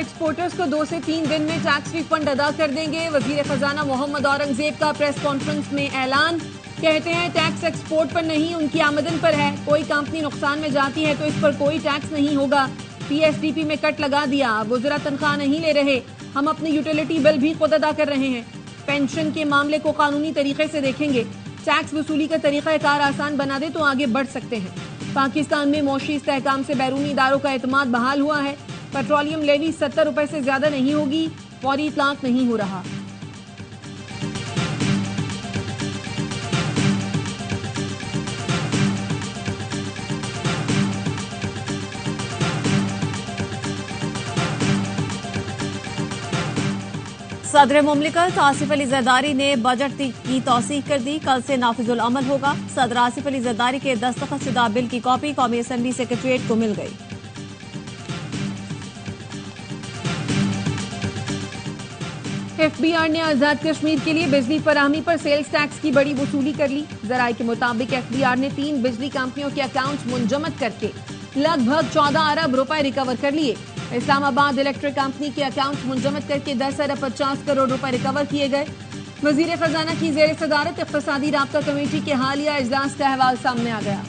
Exporters को 2 से 3 दिन में टैक्स रिफंड अदा कर देंगे। वजीर खजाना मोहम्मद औरंगजेब का प्रेस कॉन्फ्रेंस में ऐलान। कहते हैं टैक्स एक्सपोर्ट पर नहीं, उनकी आमदन पर है। कोई कंपनी नुकसान में जाती है तो इस पर कोई टैक्स नहीं होगा। पीएसडीपी में कट लगा दिया, वज़रा तनख्वाह नहीं ले रहे। हम अपने यूटिलिटी बिल भी खुद अदा कर रहे हैं। पेंशन के मामले को कानूनी तरीके से देखेंगे। टैक्स वसूली का तरीका कार आसान बना दे तो आगे बढ़ सकते हैं। पाकिस्तान में मौशी इस्तेहकाम से बैरूनी इदारों का एतमाद बहाल हुआ है। पेट्रोलियम लेवी 70 रुपए से ज्यादा नहीं होगी, फौरी इतलाक नहीं हो रहा। सदर मुमलिकत आसिफ अली जरदारी ने बजट की तौसीक कर दी। कल से नाफिजुल अमल होगा। सदर आसिफ अली जरदारी के दस्तखतशुदा बिल की कॉपी कौमी असम्बली सेक्रेटरीट को मिल गई। एफबीआर ने आजाद कश्मीर के लिए बिजली फराहमी पर सेल्स टैक्स की बड़ी वसूली कर ली। जराये के मुताबिक एफबीआर ने 3 बिजली कंपनियों के अकाउंट मुंजमद करके लगभग 14 अरब रुपए रिकवर कर लिए। इस्लामाबाद इलेक्ट्रिक कंपनी के अकाउंट मुंजमद करके 10 अरब 50 करोड़ रुपए रिकवर किए गए। वजीर खजाना की जेर सदारत इख्तिसादी राब्ता कमेटी के हालिया इजलास का अहवाल सामने आ गया।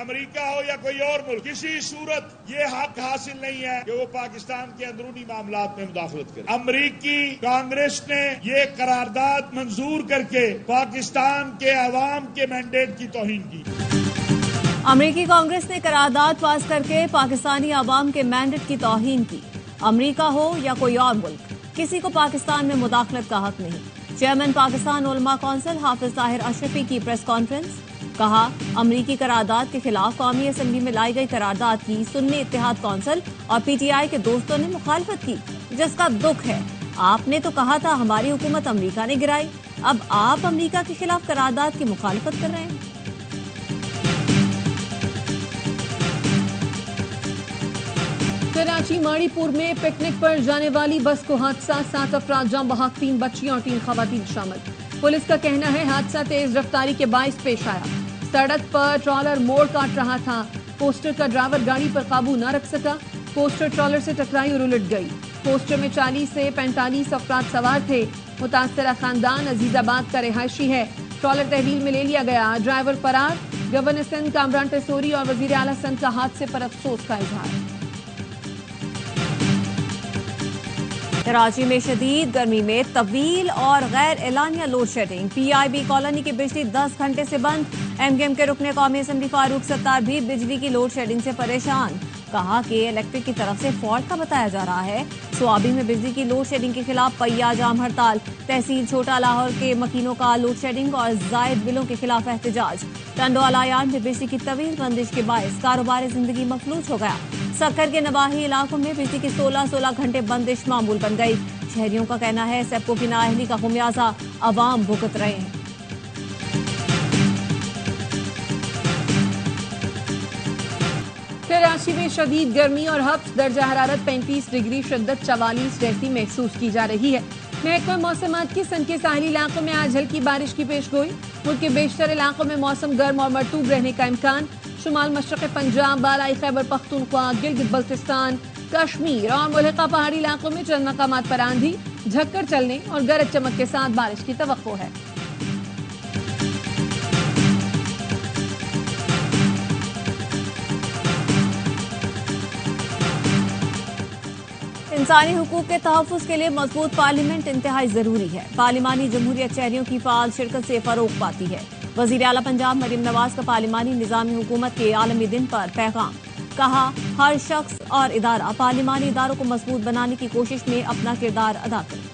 अमेरिका हो या कोई और मुल्क, किसी सूरत ये हक हासिल नहीं है कि वो पाकिस्तान के अंदरूनी मामलात में मुदाखलत करे। अमेरिकी कांग्रेस ने ये करारदाद मंजूर करके पाकिस्तान के अवाम के मैंडेट की तौहीन की। अमेरिकी कांग्रेस ने करारदाद पास करके पाकिस्तानी अवाम के मैंडेट की तौहीन की। अमेरिका हो या कोई और मुल्क, किसी को पाकिस्तान में मुदाखलत का हक नहीं। चेयरमैन पाकिस्तान उलमा कौंसिल हाफिज ताहिर अशरफी की प्रेस कॉन्फ्रेंस। कहा, अमरीकी करारदाद के खिलाफ कौमी असम्बली में लाई गई करारदाद की सुन्नी इत्तेहाद कौंसिल और पीटीआई के दोस्तों ने मुखालफत की, जिसका दुख है। आपने तो कहा था हमारी हुकूमत अमरीका ने गिराई, अब आप अमरीका के खिलाफ करारदाद की मुखालफत कर रहे हैं। कराची माड़ीपुर में पिकनिक पर जाने वाली बस को हादसा, 7 अफराद जान बहक, 3 बच्चियां और 3 खवातीन शामिल। पुलिस का कहना है हादसा तेज रफ्तारी के बाइस पेश आया। सड़क पर ट्रॉलर मोड़ काट रहा था। पोस्टर का ड्राइवर गाड़ी पर काबू न रख सका। पोस्टर ट्रॉलर से टकराई और उलट गई। पोस्टर में 40 से 45 अफराद सवार थे। मुतासरा खानदान अजीजाबाद का रिहायशी है। ट्रॉलर तहवील में ले लिया गया। ड्राइवर फरार। गवर्नर सिंध कामरान टेसोरी और वजीर आला सिंध का हादसे पर अफसोस का इजहार। कराची में शदीद गर्मी में तवील और गैर एलानिया लोड शेडिंग। पीआईबी कॉलोनी की बिजली 10 घंटे से बंद। एमकेएम के रुकने कौमी असम्बली फारूक सत्तार भी बिजली की लोड शेडिंग से परेशान। कहा कि इलेक्ट्रिक की तरफ से फॉल्ट का बताया जा रहा है। स्वाबी में बिजली की लोड शेडिंग के खिलाफ पहिया जाम हड़ताल। तहसील छोटा लाहौर के मकीनों का लोड शेडिंग और जायद बिलों के खिलाफ एहतजाज। टंडो अलायान में बिजली की तवील बंदिश के बायस कारोबार जिंदगी मफलूज हो गया। सक्कर के नवाही इलाकों में बिजली की 16 घंटे बंदिश मामूल बन गई। शहरियों का कहना है सेप्को की नाअहली का खुमियाजा अवाम भुगत रहे हैं। कराची में शदीद गर्मी और हब्स, दर्जा हरारत 35 डिग्री, शिद्दत 44 जैसी महसूस की जा रही है। महकमा मौसमात की सिंध के साहिली इलाकों में आज हल्की बारिश की पेशगोई। मुल्क के बेशतर इलाकों में मौसम गर्म और मरतूब रहने का इम्कान। शुमाल मशरक़ पंजाब, बालाई खैबर पख्तूनख्वा, गिलगित बल्तिस्तान, कश्मीर और मुल्हिका पहाड़ी इलाकों में चंद मकामात पर आंधी, झक्कर चलने और गरज चमक के साथ बारिश की तवक्को है। इंसानी हुकूक के तहफ़्फ़ुज़ के लिए मजबूत पार्लियामेंट इंतहाई जरूरी है। पार्लिमानी जमहूरियत शहरियों की फाल शिरकत से फरोग पाती है। वज़ीर आला पंजाब मरियम नवाज का पार्लिमानी निज़ामी हुकूमत के आलमी दिन पर पैगाम। कहा, हर शख्स और इदारा पार्लिमानी इदारों को मजबूत बनाने की कोशिश में अपना किरदार अदा करे।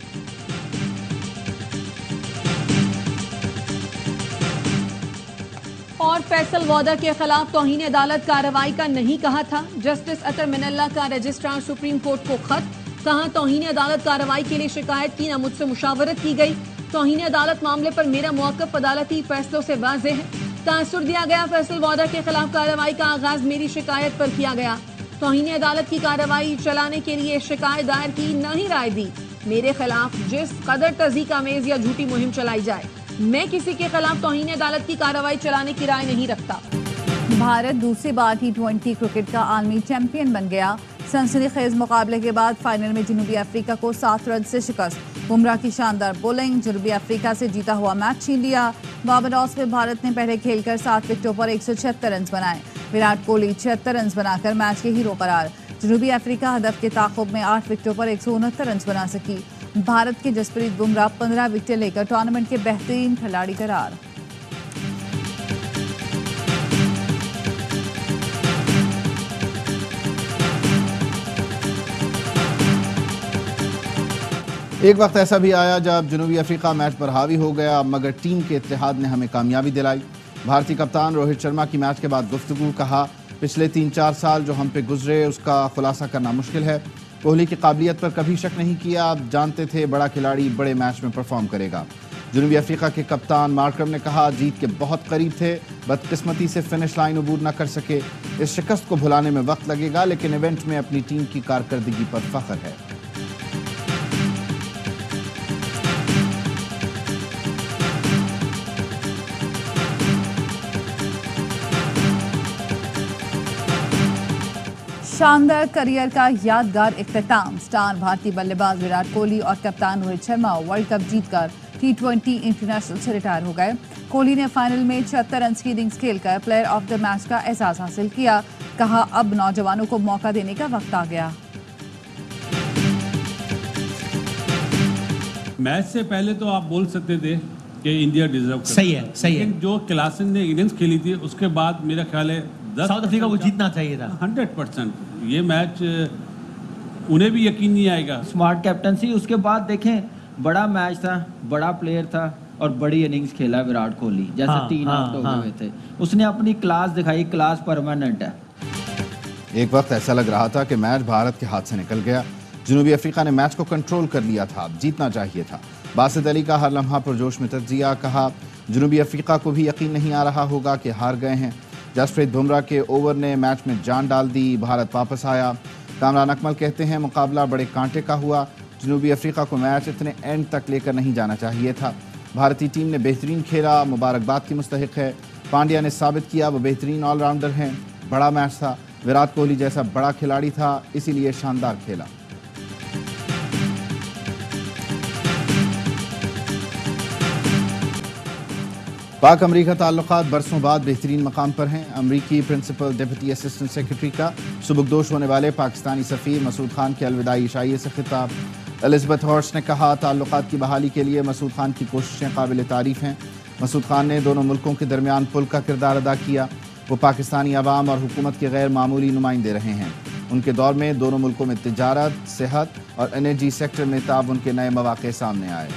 और फैसल वादा के खिलाफ तौहीन अदालत कार्रवाई का नहीं कहा था। जस्टिस अतर मिनल्ला का रजिस्ट्रार सुप्रीम कोर्ट को खत। कहा, तौहीन अदालत कार्रवाई के लिए शिकायत की, न मुझसे मुशावरत की गई। तौहीन अदालत मामले पर मेरा मौक़िफ़ अदालती फैसलों से वाज़ेह है। तासुर दिया गया, फैसल वादा के खिलाफ कार्रवाई का आगाज मेरी शिकायत पर किया गया। तौहीन अदालत की कार्रवाई चलाने के लिए शिकायत दायर की, न ही राय दी। मेरे खिलाफ जिस कदर तज़ीक़ आमेज़ या झूठी मुहिम चलाई जाए, मैं किसी के खिलाफ तौहीन अदालत की कार्रवाई चलाने की राय नहीं रखता। भारत दूसरी बार T20 क्रिकेट का आलमी चैंपियन बन गया। सनसनीखेज मुकाबले के बाद फाइनल में जनूबी अफ्रीका को 7 रन से शिकस्त। बुमराह की शानदार बॉलिंग जनूबी अफ्रीका से जीता हुआ मैच छीन लिया। बारबाडोस में भारत ने पहले खेलकर 7 विकेटों पर 176 रन बनाए। विराट कोहली 76 रन बनाकर मैच के हीरो करार। जनूबी अफ्रीका हदफ के ताक़ुब में 8 विकेटों पर 169 रन बना सकी। भारत के जसप्रीत बुमराह 15 विकेटें लेकर टूर्नामेंट के बेहतरीन खिलाड़ी करार। एक वक्त ऐसा भी आया जब जनूबी अफ्रीका मैच पर हावी हो गया, मगर टीम के इत्तेहाद ने हमें कामयाबी दिलाई। भारतीय कप्तान रोहित शर्मा की मैच के बाद गुफ्तगू, कहा पिछले 3-4 साल जो हम पे गुजरे उसका खुलासा करना मुश्किल है। कोहली की काबिलियत पर कभी शक नहीं किया, आप जानते थे बड़ा खिलाड़ी बड़े मैच में परफॉर्म करेगा। जनूबी अफ्रीका के कप्तान मार्करम ने कहा जीत के बहुत करीब थे, बदकिस्मती से फिनिश लाइन अबूर न कर सके। इस शिकस्त को भुलाने में वक्त लगेगा, लेकिन इवेंट में अपनी टीम की कारकर्दगी पर फख्र है। शानदार करियर का यादगार इख्तिताम। स्टार भारतीय बल्लेबाज विराट कोहली और कप्तान रोहित शर्मा वर्ल्ड कप जीतकर T20 इंटरनेशनल से रिटायर हो गए। कोहली ने फाइनल में 76 रन की इनिंग्स खेलकर प्लेयर ऑफ द मैच का एजाज हासिल किया। कहा अब नौजवानों को मौका देने का वक्त आ गया। मैच से पहले तो आप बोल सकते थे कि इंडिया डिजर्व करता। सही है, सही है। लेकिन जो क्लासन ने इनिंग्स खेली थी उसके बाद मेरा ख्याल है साउथ अफ्रीका को जीतना चाहिए था 100%। ये मैच उन्हें भी यकीन नहीं आएगा। स्मार्ट कैप्टनसी, उसके बाद देखें बड़ा मैच था, बड़ा प्लेयर था और बड़ी इनिंग्स खेला विराट कोहली। जैसे 3 आउट हो गए थे, उसने अपनी क्लास दिखाई, क्लास परमानेंट है। एक वक्त ऐसा लग रहा था कि मैच भारत के हाथ से निकल गया। जनूबी अफ्रीका ने मैच को कंट्रोल कर लिया था, जीतना चाहिए था। बासित अली का हर लम्हा पुरजोश में तज्जिया, कहा जनूबी अफ्रीका को भी यकीन नहीं आ रहा होगा कि हार गए हैं। जसप्रीत बुमराह के ओवर ने मैच में जान डाल दी, भारत वापस आया। कामरान अकमल कहते हैं मुकाबला बड़े कांटे का हुआ। जनूबी अफ्रीका को मैच इतने एंड तक लेकर नहीं जाना चाहिए था। भारतीय टीम ने बेहतरीन खेला, मुबारकबाद की मुस्तहिक है। पांड्या ने साबित किया वो बेहतरीन ऑलराउंडर हैं। बड़ा मैच था, विराट कोहली जैसा बड़ा खिलाड़ी था, इसीलिए शानदार खेला। पाक अमरीका ताल्लुकात बरसों बाद बेहतरीन मकाम पर हैं। अमरीकी प्रिंसिपल डिप्टी असिस्टेंट सेक्रेटरी का सुबुकदोश होने वाले पाकिस्तानी सफ़ीर मसूद खान के अलविदाई इशाइये से खिताब। एलिज़ाबेथ हॉर्स ने कहा ताल्लुकात की बहाली के लिए मसूद खान की कोशिशें काबिल तारीफ़ हैं। मसूद खान ने दोनों मुल्कों के दरमियान पुल का किरदार अदा किया। वो पाकिस्तानी अवाम और हुकूमत के गैर मामूली नुमाइंदे रहे हैं। उनके दौर में दोनों मुल्कों में तिजारत, सेहत और एनर्जी सेक्टर में ताउन के नए मौक़े सामने आए।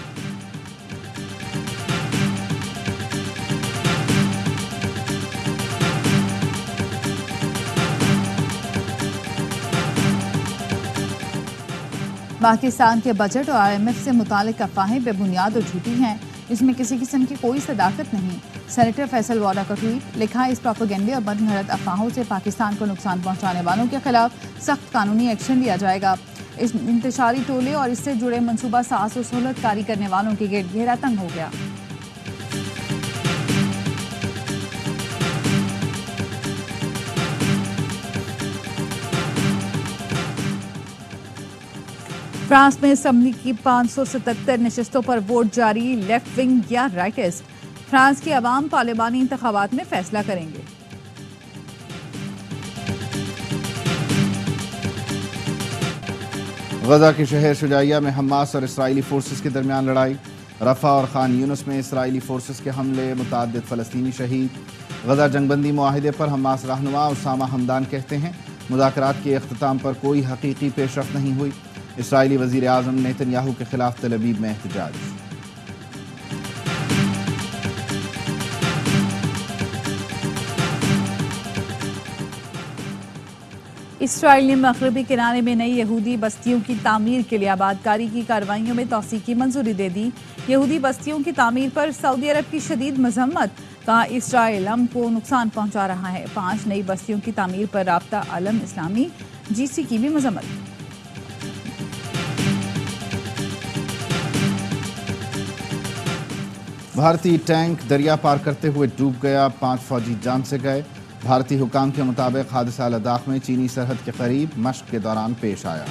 पाकिस्तान के बजट और IMF से मुतालिक अफवाहें बेबुनियाद और झूठी हैं। इसमें किसी किस्म की कोई सदाकत नहीं। सेनेटर फैसल वाडा का ट्वीट, लिखा इस प्रोपेगेंडे और मनगढ़ंत अफवाहों से पाकिस्तान को नुकसान पहुंचाने वालों के खिलाफ सख्त कानूनी एक्शन लिया जाएगा। इस इंतशारी टोले और इससे जुड़े मनसूबा साज और सहूलतकारी करने वालों के गिर्द घेरा तंग हो गया। फ्रांस में असम्बली की 577 नशस्तों पर वोट जारी। लेफ्ट विंग या राइटिस्ट, फ्रांस की अवाम पार्लिमानी इंतखाबात में फैसला करेंगे। गजा के शहर शुजाइया में हमास और इसराइली फोर्सेस के दरमियान लड़ाई। रफा और खान यूनुस में इसराइली फोर्सेस के हमले, मुताद्दिद फ़लस्तीनी शहीद। गजा जंगबंदी मुआहिदे पर हमास रहनुमा उसामा हमदान कहते हैं मुज़ाकरात के इख्तिताम पर कोई हकीकी पेशरफ्त नहीं हुई। इसराइली वज़ीर आज़म नेतन्याहू के खिलाफ तल अवीव में एहतजाज। इसराइल ने मगरबी किनारे में नई यहूदी बस्तियों की तामीर के लिए आबादकारी की कार्रवाइयों में तौसीक की मंजूरी दे दी। यहूदी बस्तियों की तामीर पर सऊदी अरब की शदीद मजम्मत, कहा इसराइल अमन को नुकसान पहुंचा रहा है। 5 नई बस्तियों की तामीर पर राब्ता आलम इस्लामी GC की भी मजम्मत। भारतीय टैंक दरिया पार करते हुए डूब गया, 5 फौजी जान से गए। भारतीय हुकाम के मुताबिक हादसा लद्दाख में चीनी सरहद के करीब मश्क के दौरान पेश आया।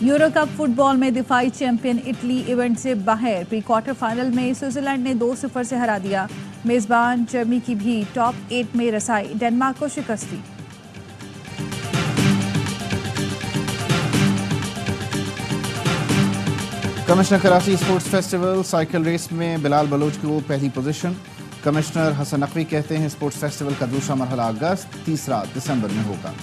यूरो कप फुटबॉल में दिफाई चैंपियन इटली इवेंट से बाहर। प्री क्वार्टर फाइनल में स्विट्जरलैंड ने 2-0 से हरा दिया। मेजबान जर्मनी की भी टॉप 8 में रसाई, डेनमार्क को शिकस्त दी। Commissioner Karachi sports festival cycle race में बिलाल बलोच को पहली पोजीशन। कमिश्नर हसन नकवी कहते हैं स्पोर्ट्स फेस्टिवल का दूसरा मरहला अगस्त, तीसरा दिसंबर में होगा।